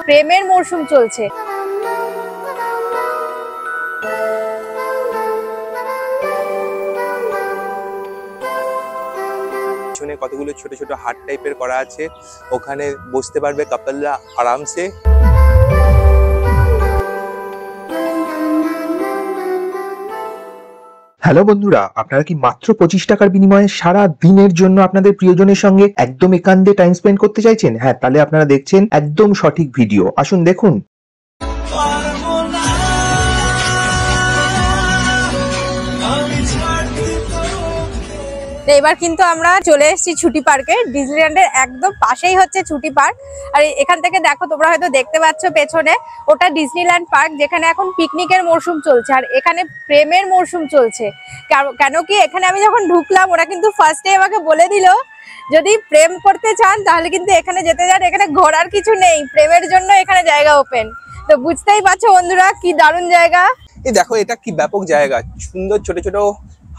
প্রেমের মরশুম চলছে। পিছনে কতগুলো ছোট ছোট হাট টাইপের করা আছে, ওখানে বসতে পারবে কাপলরা আরামসে। হ্যালো বন্ধুরা, আপনারা কি মাত্র 25 টাকার বিনিময়ে সারা দিনের জন্য আপনাদের প্রিয়জনের সঙ্গে একদম একান্তে টাইম স্পেন্ড করতে চাইছেন? হ্যাঁ, তাহলে আপনারা দেখছেন একদম সঠিক ভিডিও। আসুন দেখুন। এবার কিন্তু আমরা চলে এসেছি ছুটি পার্কে। ডিজনিল্যান্ডের একদম পাশেই হচ্ছে ছুটি পার্ক। আর এখান থেকে দেখো, তোমরা হয়তো দেখতে পাচ্ছ পেছনে, ওটা ডিজনিল্যান্ড পার্ক, যেখানে এখন পিকনিকের মরশুম চলছে। আর এখানে প্রেমের মরশুম চলছে। কেন কি, এখানে আমি যখন ঢুকলাম, ওরা কিন্তু ফার্স্টে আমাকে বলে দিল যদি প্রেম করতে চান তাহলে কিন্তু এখানে যেতে যান, এখানে ঘোরার কিছু নেই, প্রেমের জন্য এখানে জায়গা ওপেন। তো বুঝতেই পারছো বন্ধুরা, কি দারুণ জায়গা। এই দেখো, এটা কি ব্যাপক জায়গা, সুন্দর ছোট ছোট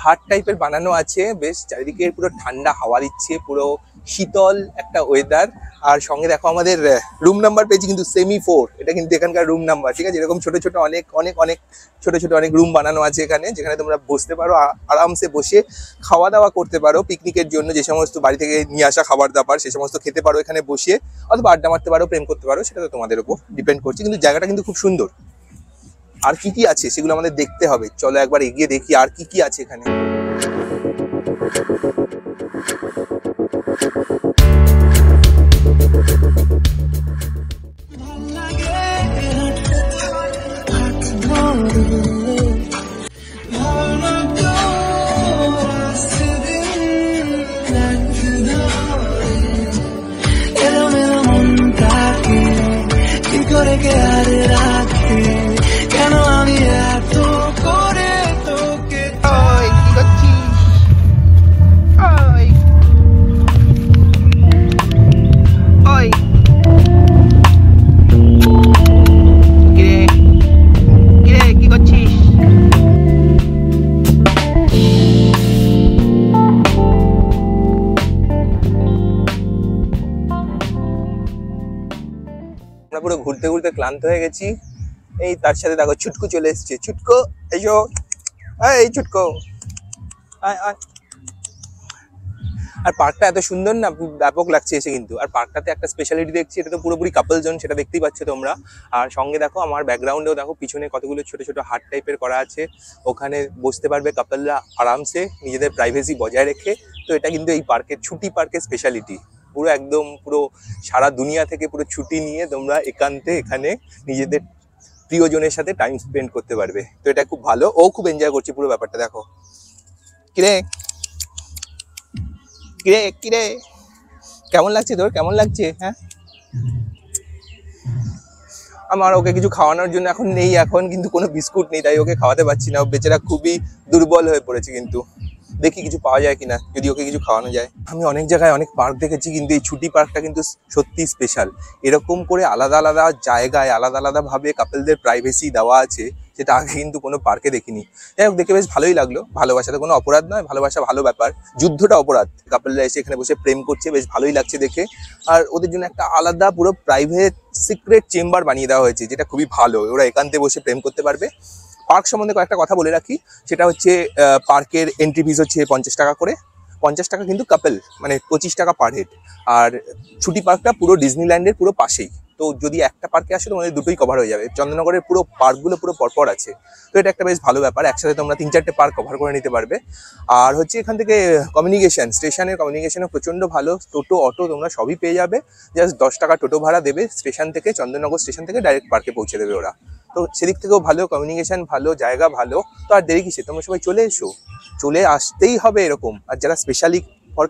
হাট টাইপের বানানো আছে, বেশ চারিদিকে পুরো ঠান্ডা হাওয়া দিচ্ছে, পুরো শীতল একটা ওয়েদার। আর সঙ্গে দেখো আমাদের রুম নাম্বার পেয়েছি কিন্তু সেমি 4, এটা কিন্তু এখানকার রুম নাম্বার, ঠিক আছে। এরকম ছোট ছোট অনেক অনেক অনেক ছোট ছোট অনেক রুম বানানো আছে এখানে, যেখানে তোমরা বসতে পারো, আরামসে বসে খাওয়া দাওয়া করতে পারো। পিকনিকের জন্য যে সমস্ত বাড়ি থেকে নিয়ে আসা খাবার দাবার সে সমস্ত খেতে পারো এখানে বসে, অথবা আড্ডা মারতে পারো, প্রেম করতে পারো, সেটা তো তোমাদের উপর ডিপেন্ড করছে। কিন্তু জায়গাটা কিন্তু খুব সুন্দর। আর কি কি আছে সেগুলো আমাদের দেখতে হবে, চলো একবার এগিয়ে দেখি আর কি কি আছে এখানে। পুরো ঘুরতে ঘুরতে ক্লান্ত হয়ে গেছি। এই তার সাথে দেখো ছুটকু চলে এসছে। ছুটকো এসো, এই ছুটকো আয় আয়। আর পার্কটা এত সুন্দর না, ব্যাপক লাগছে এসে কিন্তু। আর পার্কটাতে একটা স্পেশালিটি দেখছি, এটা তো পুরোপুরি কাপল জোন, সেটা দেখতেই পাচ্ছ তোমরা। আর সঙ্গে দেখো আমার ব্যাকগ্রাউন্ডেও দেখো পিছনে কতগুলো ছোট ছোট হাট টাইপের করা আছে, ওখানে বসতে পারবে কাপলরা আরামসে নিজেদের প্রাইভেসি বজায় রেখে। তো এটা কিন্তু এই পার্কের, ছুটি পার্কের স্পেশালিটি। পুরো একদম পুরো সারা দুনিয়া থেকে পুরো ছুটি নিয়ে তোমরা একান্তে এখানে নিজেদের প্রিয়জনের সাথে টাইম স্পেন্ড করতে পারবে। তো এটা খুব ভালো, ও খুব এনজয় করছে পুরো ব্যাপারটা। দেখো কিরে কিরে কিরে, কেমন লাগছে তোর, কেমন লাগছে? হ্যাঁ, আমার ওকে কিছু খাওয়ানোর জন্য এখন নেই, এখন কিন্তু কোনো বিস্কুট নেই, তাই ওকে খাওয়াতে পারছি না। ও বেচারা খুবই দুর্বল হয়ে পড়েছে, কিন্তু দেখি কিছু পাওয়া যায় কিনা, যদি ওকে কিছু খাওয়ানো যায়। আমি অনেক জায়গায় অনেক পার্ক দেখেছি, কিন্তু এই ছুটি পার্কটা কিন্তু সত্যি স্পেশাল। এরকম করে আলাদা আলাদা জায়গায় আলাদা আলাদা ভাবে কাপলদের প্রাইভেসি দেওয়া আছে, যেটা আগে কিন্তু কোনো পার্কে দেখিনি। যাই হোক, দেখে বেশ ভালোই লাগলো। ভালোবাসাতে কোনো অপরাধ নয়, ভালোবাসা ভালো ব্যাপার, যুদ্ধটা অপরাধ। কাপলরা এসে এখানে বসে প্রেম করছে, বেশ ভালোই লাগছে দেখে। আর ওদের জন্য একটা আলাদা পুরো প্রাইভেট সিক্রেট চেম্বার বানিয়ে দেওয়া হয়েছে, যেটা খুবই ভালো। ওরা একান্তে বসে প্রেম করতে পারবে। পার্ক সম্বন্ধে কয়েকটা কথা বলে রাখি, সেটা হচ্ছে পার্কের এন্ট্রি ফিস হচ্ছে 50 টাকা করে। 50 টাকা কিন্তু কাপল, মানে 25 টাকা পার হেড। আর ছুটি পার্কটা পুরো ডিজনিল্যান্ডের পুরো পাশেই। তো যদি একটা পার্কে আসে তোমাদের দুটোই কভার হয়ে যাবে। চন্দননগরের পুরো পার্কগুলো পুরো পরপর আছে। তো এটা একটা বেশ ভালো ব্যাপার, একসাথে তোমরা 3-4টে পার্ক কভার করে নিতে পারবে। আর হচ্ছে এখান থেকে কমিউনিকেশন, স্টেশনের কমিউনিকেশনও প্রচণ্ড ভালো। টোটো, অটো তোমরা সবই পেয়ে যাবে। জাস্ট 10 টাকা টোটো ভাড়া দেবে স্টেশন থেকে, চন্দননগর স্টেশন থেকে ডাইরেক্ট পার্কে পৌঁছে দেবে ওরা। তো সেদিক থেকেও ভালো, কমিউনিকেশন ভালো, জায়গা ভালো। তো আর দেরি কিসে, তোমরা সবাই চলে এসো, চলে আসতেই হবে এরকম। আর যারা স্পেশালি ফর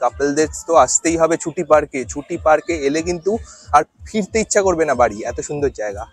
কাপলদের তো আসতেই হবে ছুটি পার্কে। ছুটি পার্কে এলে কিন্তু আর ফিরতে ইচ্ছা করবে না বাড়ি, এত সুন্দর জায়গা।